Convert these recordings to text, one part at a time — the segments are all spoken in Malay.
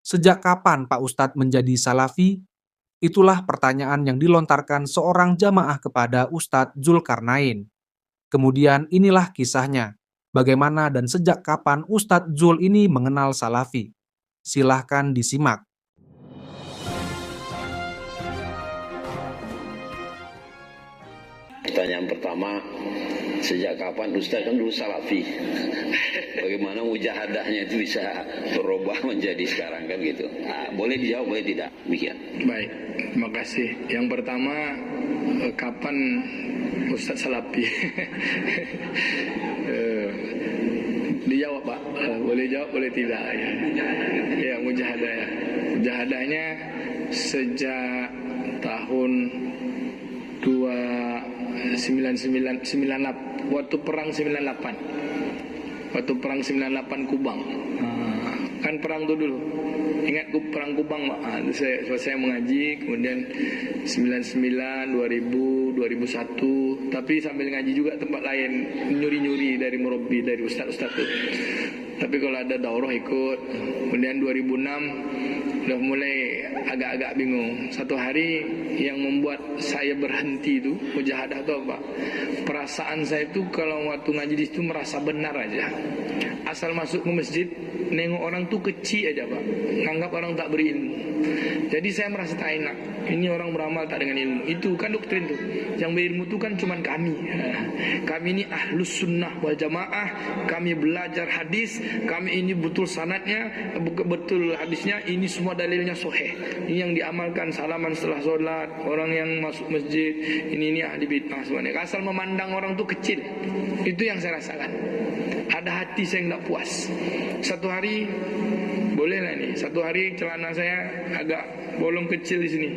Sejak kapan Pak Ustadz menjadi Salafi? Itulah pertanyaan yang dilontarkan seorang jamaah kepada Ustadz Zulkarnain. Kemudian inilah kisahnya. Bagaimana dan sejak kapan Ustadz Zul ini mengenal Salafi? Silahkan disimak. Pertanyaan pertama, sejak kapan Ustaz kan dulu Salafi? Bagaimana mujahadahnya itu bisa berubah menjadi sekarang kan gitu? Boleh dijawab, boleh tidak? Demikian. Baik, terima kasih. Yang pertama, kapan Ustaz Salafi? Dijawab Pak, boleh jawab, boleh tidak? Ya, mujahadah ya. Mujahadahnya sejak tahun 99 waktu perang 98. Waktu perang 98 Kubang. Kan perang itu dulu. Ingat perang Kubang, Pak. Saya mengaji, kemudian 99, 2000, 2001. Tapi sambil ngaji juga tempat lain, nyuri-nyuri dari murabbi, dari ustaz-ustaz itu. Tapi kalau ada daurah ikut. Kemudian 2006 udah mulai agak-agak bingung. Satu hari yang membuat saya berhenti itu, mujahadah itu apa? Perasaan saya itu kalau waktu ngaji di situ merasa benar aja. Asal masuk ke masjid, nengok orang tuh kecil aja Pak. Nganggap orang tak berilmu. Jadi saya merasa tak enak. Ini orang beramal tak dengan ilmu. Itu kan doktrin tuh. Yang berilmu tuh kan cuman kami. Kami ini ahlus sunnah wal jamaah. Kami belajar hadis. Kami ini betul sanadnya, betul hadisnya. Ini semua dalilnya sahih. Ini yang diamalkan salaman setelah sholat. Orang yang masuk masjid. Ini ahli bid'ah semuanya. Asal memandang orang tuh kecil. Itu yang saya rasakan. Ada hati saya yang tak puas. Satu hari, bolehlah nih. Satu hari celana saya agak bolong kecil di sini.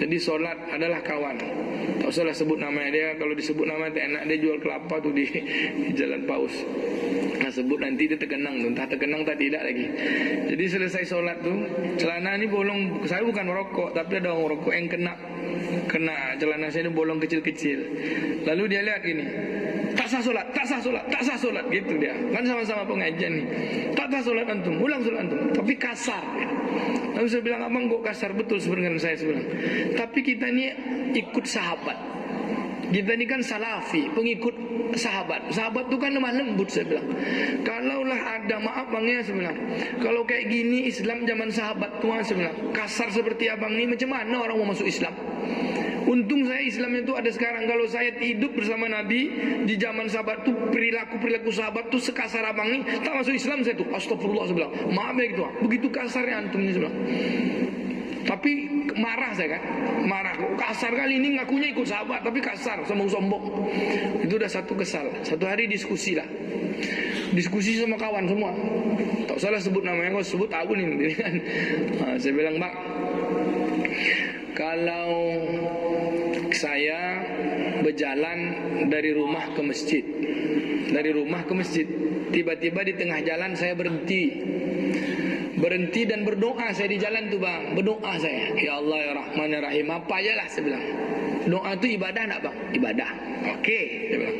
Jadi sholat adalah kawan. Tak usahlah sebut namanya dia. Kalau disebut nama tak enak, dia jual kelapa tuh di Jalan Paus. Nah sebut nanti dia terkenang tuh. Entah terkenang tak tidak lagi. Jadi selesai sholat tuh, celana ini bolong. Saya bukan merokok, tapi ada orang merokok yang kena celana saya ini bolong kecil-kecil. Lalu dia lihat gini, tak sah solat, tak sah solat, tak sah solat, gitu dia. Kan sama-sama pengajian nih. Tak sah solat antum, ulang solat antum, tapi kasar. Lalu saya bilang, abang kok kasar? Betul sebenarnya saya bilang. Tapi kita ini ikut sahabat. Kita ini kan salafi, pengikut sahabat. Sahabat itu kan lemah lembut saya bilang. Kalaulah ada, maaf bangnya saya bilang, kalau kayak gini Islam zaman sahabat tua saya bilang, kasar seperti abang ini macam mana orang mau masuk Islam? Untung saya Islam itu ada sekarang. Kalau saya hidup bersama Nabi di zaman sahabat tuh, perilaku sahabat tuh sekasar abang ini, tak masuk Islam saya tuh. Astagfirullah saya bilang. Maaf ya gitu. Begitu kasarnya antum ini saya bilang. Tapi marah saya kan. Marah. Kasar kali ini ngakunya ikut sahabat, tapi kasar, sombong-sombong. Itu udah satu kesal. Satu hari diskusi lah. Diskusi sama kawan semua. Tak salah sebut namanya, kau sebut aku nih. Saya bilang, Pak, kalau saya berjalan dari rumah ke masjid, tiba-tiba di tengah jalan saya berhenti dan berdoa saya di jalan tuh bang, berdoa saya, ya Allah ya Rahman ya Rahim, apa aja lah saya bilang. Doa itu ibadah nak bang? Ibadah. Oke, saya bilang.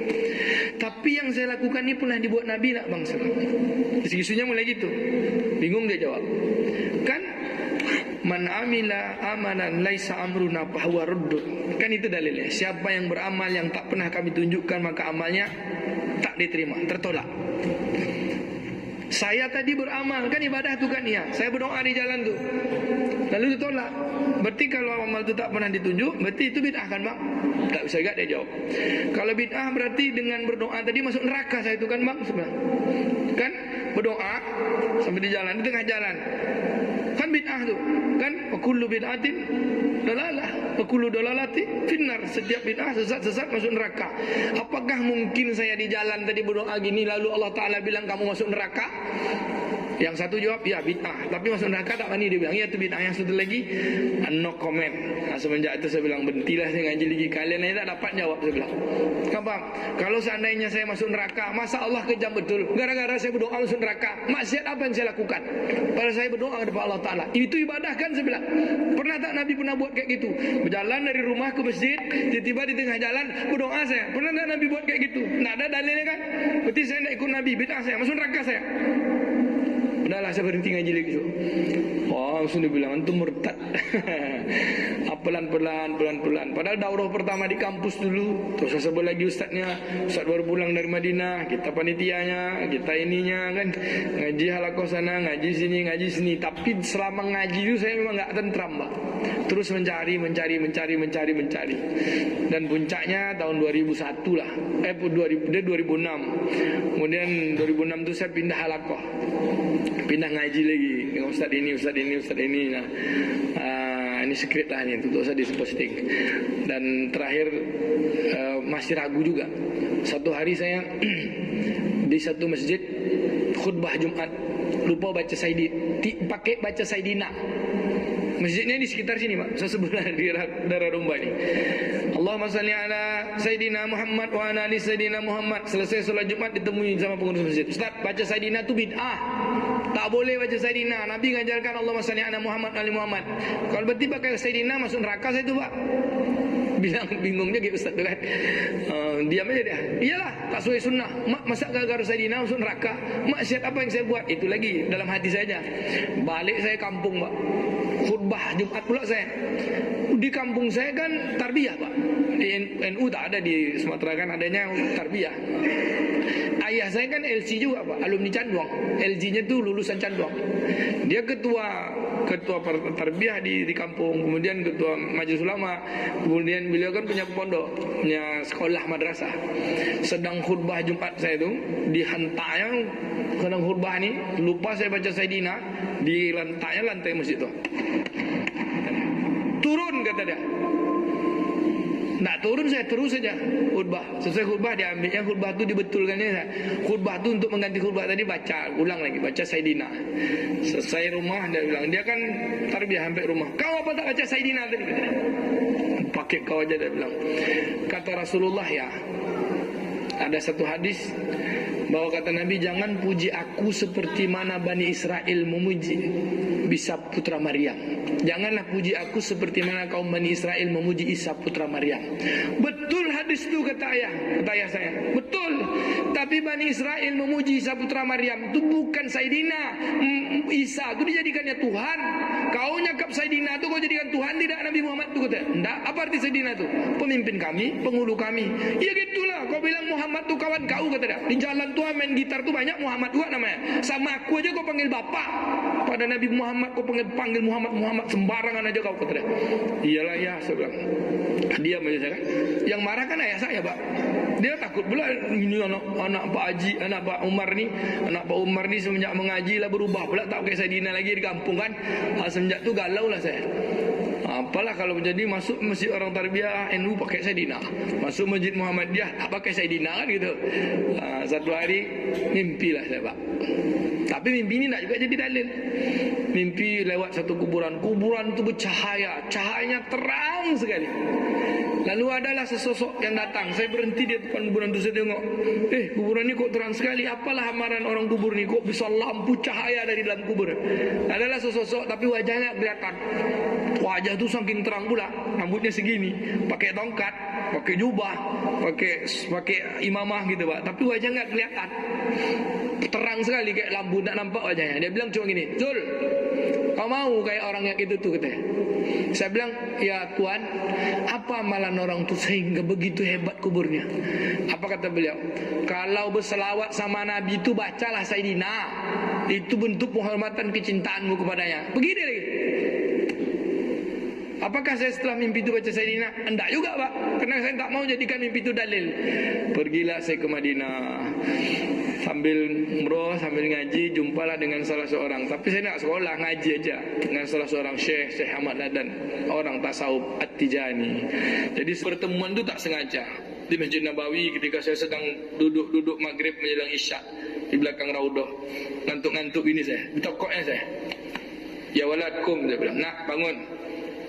Tapi yang saya lakukan ini pernah dibuat Nabi nak bang? Isu-isunya mulai gitu. Bingung dia jawab. Kan man amila amalan laisa amruna fahuwa raddun. Kan itu dalilnya. Siapa yang beramal yang tak pernah kami tunjukkan, maka amalnya tak diterima, tertolak. Saya tadi beramal, kan ibadah tu kan ya. Saya berdoa di jalan tu, lalu ditolak. Berarti kalau amal itu tak pernah ditunjuk, berarti itu bid'ah kan bang? Tak bisa juga dia jawab. Kalau bid'ah berarti dengan berdoa tadi masuk neraka saya itu kan bang sebenarnya. Kan berdoa sampai di jalan, di tengah jalan. Kan bid'ah tu kan, kullu bid'atin dalalah wa kullu dalalati finnar. Setiap bid'ah sesat masuk neraka. Apakah mungkin saya di jalan tadi berdoa gini lalu Allah Ta'ala bilang kamu masuk neraka? Yang satu jawab, ya bid'ah, tapi masuk neraka tak berani. Dia bilang, ya itu bid'ah. Yang satu lagi, no comment. Nah, semenjak itu saya bilang, berhentilah saya ngaji lagi. Kalian aja tak dapat jawab, saya bilang. Kenapa? Kalau seandainya saya masuk neraka, masa Allah kejam betul? Gara-gara saya berdoa masuk neraka, maksiat apa yang saya lakukan? Pada saya berdoa kepada Allah Ta'ala. Itu ibadah kan, saya bilang. Pernah tak Nabi pernah buat kayak gitu? Berjalan dari rumah ke masjid, tiba-tiba di tengah jalan, berdoa saya. Pernah tak Nabi buat kayak gitu? Tidak ada dalilnya kan? Berarti saya tidak ikut Nabi, bid'ah saya, masuk neraka saya. Udahlah saya berhenti ngaji lagi. Oh, langsung dibilang antum murtad. Pelan-pelan. Padahal daurah pertama di kampus dulu. Terus sebut lagi ustaznya. Ustaz baru pulang dari Madinah. Kita panitianya, kita ininya kan. Ngaji halakoh sana, ngaji sini. Tapi selama ngaji itu saya memang nggak tentram, Pak. Terus mencari. Dan puncaknya tahun 2001 lah. 2006. Kemudian 2006 itu saya pindah halakoh. Pindah ngaji lagi dengan ustaz ini. Nah, ini secret lah ini, untuk saya diposting. Dan terakhir masih ragu juga. Satu hari saya di satu masjid khutbah Jumat, lupa baca pakai baca Saidina. Masjidnya di sekitar sini, Pak. Saya sebenarnya di daerah Rumba ini. Allahumma salli ala Sayyidina Muhammad wa ala ali Sayyidina Muhammad. Selesai sholat Jumat ditemui sama pengurus masjid. Ustaz, baca Sayyidina itu bid'ah. Tak boleh baca Sayyidina. Nabi ngajarkan Allahumma salli ala Muhammad wa ali Muhammad. Kalau berarti pakai Sayyidina masuk neraka saya itu, Pak. Bilang bingungnya gitu Ustaz tu kan. Diam aja dia. Iyalah, tak sesuai sunnah. Mak masa gara-gara Sayyidina masuk neraka. Maksiat apa yang saya buat? Itu lagi dalam hati saja. Balik saya kampung, Pak. Khutbah Jumat pula saya. Di kampung saya kan tarbiyah, Pak. Di NU tak ada, di Sumatera kan adanya tarbiyah. Ayah saya kan LC juga, Pak, alumni Canduang. LG-nya tuh lulusan Canduang. Dia ketua tarbiyah di kampung, kemudian ketua majelis ulama, kemudian beliau kan punya pondok, punya sekolah madrasah. Sedang khutbah Jumat saya itu dihantaknya, sedang khutbah ni lupa saya baca Sayyidina, di lantai masjid itu. Turun kata dia. Nak turun saya terus saja khutbah. Selesai khutbah dia ambilnya khutbah tu dibetulkannya saya. Khutbah tu untuk mengganti khutbah tadi baca ulang lagi, baca Sayyidina. Selesai rumah dia bilang, dia kan tarbiyah sampai rumah. Kau apa tak baca Sayyidina tadi? Pakai kau aja dia bilang. Kata Rasulullah ya. Ada satu hadis bahwa kata Nabi, jangan puji aku seperti mana Bani Israel memuji Isa putra Maryam. Janganlah puji aku seperti mana kaum Bani Israel memuji Isa putra Maryam. Betul hadis itu kata ayah saya. Betul. Tapi Bani Israel memuji Isa putra Maryam itu bukan Sayyidina. Isa itu dijadikannya Tuhan. Kau nyakap Sayyidina itu kau jadikan Tuhan, tidak Nabi Muhammad itu kata. Enggak, apa arti Sayyidina itu? Pemimpin kami, penghulu kami. Ya gitulah, kau bilang Muhammad itu kawan kau kata dia. Di jalan tuh main gitar tuh banyak Muhammad juga namanya. Sama aku aja kau panggil bapak. Pada Nabi Muhammad kau panggil Muhammad sembarangan aja kau kata dia. Iyalah ya, saya bilang. Diam aja saya kan. Yang marah kan ayah saya, Pak. Dia takut pula ini anak Pak Haji, anak Pak Umar ni semenjak mengaji lah berubah pula, tak pakai Sayyidina lagi di kampung kan. Semenjak tu galau lah saya. Apalah kalau menjadi masuk masjid orang tarbiyah NU pakai Sayyidina, masuk masjid Muhammadiyah tak pakai Sayyidina kan gitu. Satu hari mimpi lah saya, Pak. Tapi mimpi ini tak juga jadi dalil. Mimpi lewat satu kuburan itu bercahaya, cahayanya terang sekali. Lalu adalah sesosok yang datang. Saya berhenti di depan kuburan itu, saya tengok. Kuburan ini kok terang sekali. Apalah amaran orang kubur ini, kok bisa lampu cahaya dari dalam kubur. Adalah sesosok tapi wajahnya kelihatan. Wajah itu saking terang pula, rambutnya segini, pakai tongkat, pakai jubah, pakai imamah gitu, Pak. Tapi wajah nggak kelihatan. Terang sekali kayak lampu, tak nampak wajahnya. Dia bilang cuma gini, Zul, kau mau kayak orang yang itu tuh katanya. Saya bilang, ya Tuhan, apa amalan orang itu sehingga begitu hebat kuburnya? Apa kata beliau? Kalau berselawat sama Nabi itu bacalah Sayyidina. Itu bentuk penghormatan kecintaanmu kepadanya. Begini lagi. Apakah saya setelah mimpi itu baca Sayyidina? Enggak juga, Pak. Karena saya tak mau jadikan mimpi itu dalil. Pergilah saya ke Madinah. Sambil umroh, sambil ngaji, jumpalah dengan salah seorang. Tapi saya nak sekolah, ngaji aja. Dengan salah seorang Syekh Ahmad Nadan. Orang tasawuf At-Tijani. Jadi pertemuan itu tak sengaja. Di Masjid Nabawi ketika saya sedang duduk maghrib menjelang isya. Di belakang Raudhah. Ngantuk-ngantuk ini saya. Di tokoknya saya. Ya waladkum, dia bilang. Nak, bangun.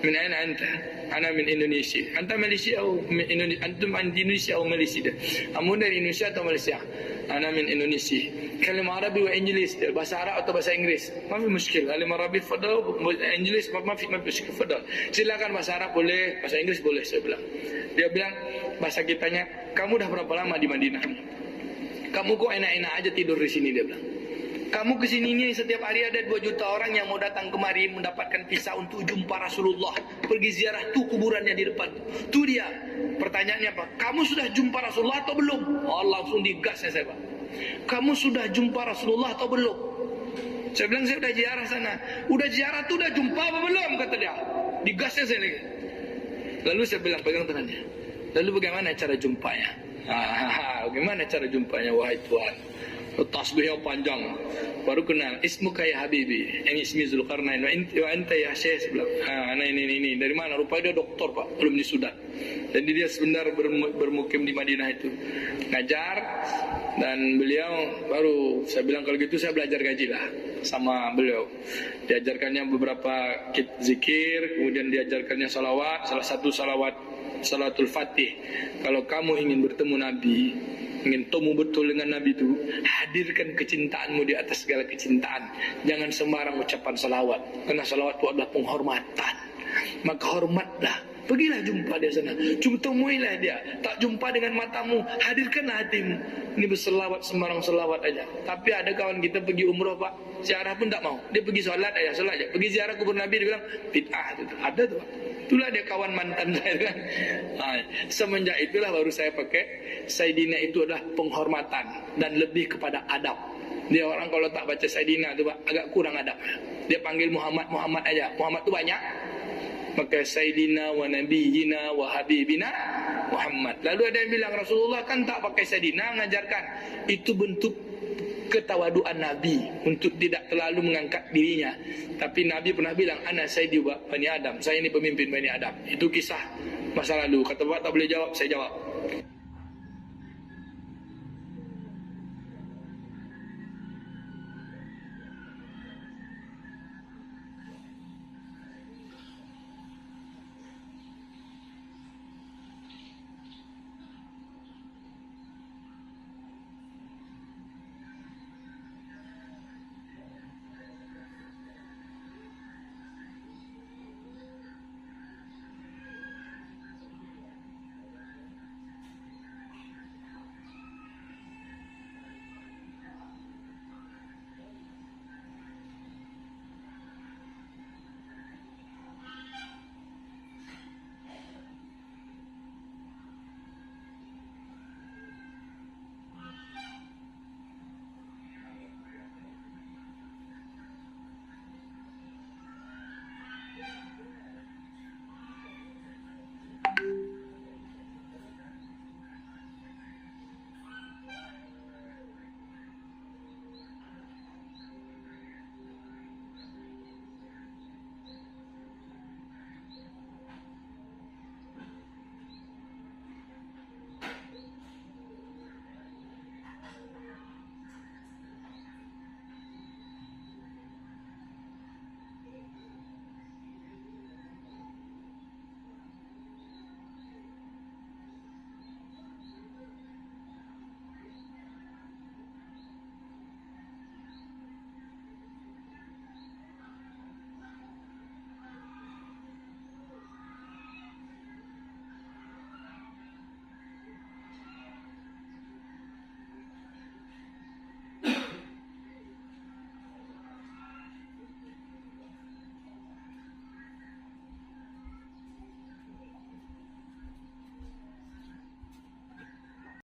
Min aina anta? Ana min Indonesia. Anta Malaysia atau Indonesia? Antum Indonesia atau Malaysia? Kamu dari Indonesia atau Malaysia? Ana min Indonesia. Kalimah Arabi wa Inggeris, bahasa Arab atau bahasa Inggris? Mafi muskil. Kalimah Arabi fadal, Inggeris mafi muskil fadal. Silakan bahasa Arab boleh, bahasa Inggris boleh, saya bilang. Dia bilang bahasa kitanya, kamu dah berapa lama di Madinah? Kamu kok enak-enak aja tidur di sini, dia bilang. Kamu kesini ini setiap hari ada 2 juta orang yang mau datang kemari mendapatkan visa untuk jumpa Rasulullah. Pergi ziarah tuh kuburannya di depan. Tuh dia. Pertanyaannya apa? Kamu sudah jumpa Rasulullah atau belum? Oh, langsung digasnya saya, Pak. Kamu sudah jumpa Rasulullah atau belum? Saya bilang saya udah ziarah sana. Udah ziarah tuh udah jumpa apa belum? Kata dia. Digasnya saya lagi. Lalu saya bilang pegang tangannya. Lalu bagaimana cara jumpanya? Bagaimana cara jumpanya wahai Tuhan? Tasbih yang panjang. Baru kenal. Ismuka ya Habibi. Ini ismi Zulkarnain. Wa anta ya Syekh. Saya bilang, anak ini. Dari mana? Rupanya dia doktor, Pak. Belum di Sudan. Jadi dia sebentar bermukim di Madinah itu. Ngajar. Dan beliau baru, saya bilang kalau gitu saya belajar gaji lah sama beliau. Diajarkannya beberapa zikir. Kemudian diajarkannya salawat. Salah satu salawat, Salatul Fatih. Kalau kamu ingin bertemu Nabi, ingin temu betul dengan Nabi itu, hadirkan kecintaanmu di atas segala kecintaan. Jangan sembarang ucapan salawat, karena salawat itu adalah penghormatan. Maka hormatlah, pergilah jumpa dia sana, temuilah dia. Tak jumpa dengan matamu, hadirkanlah hatimu. Ini berselawat sembarang selawat aja. Tapi ada kawan kita pergi umroh, Pak, ziarah pun tak mau. Dia pergi sholat aja. Pergi ziarah kubur Nabi, dia bilang bid'ah itu. Ada tuh, Pak. Itulah dia kawan mantan saya kan. Semenjak itulah baru saya pakai Sayyidina itu adalah penghormatan dan lebih kepada adab. Dia orang kalau tak baca Sayyidina itu, Pak, agak kurang adab. Dia panggil Muhammad aja. Muhammad itu banyak. Maka Sayyidina wa Nabiyina wa Habibina Muhammad. Lalu ada yang bilang Rasulullah kan tak pakai Sayyidina, mengajarkan. Itu bentuk ketawaduan Nabi untuk tidak terlalu mengangkat dirinya. Tapi Nabi pernah bilang, ana sayyidi Bani Adam, saya ini pemimpin Bani Adam. Itu kisah masa lalu. Kata Pak tak boleh jawab, saya jawab.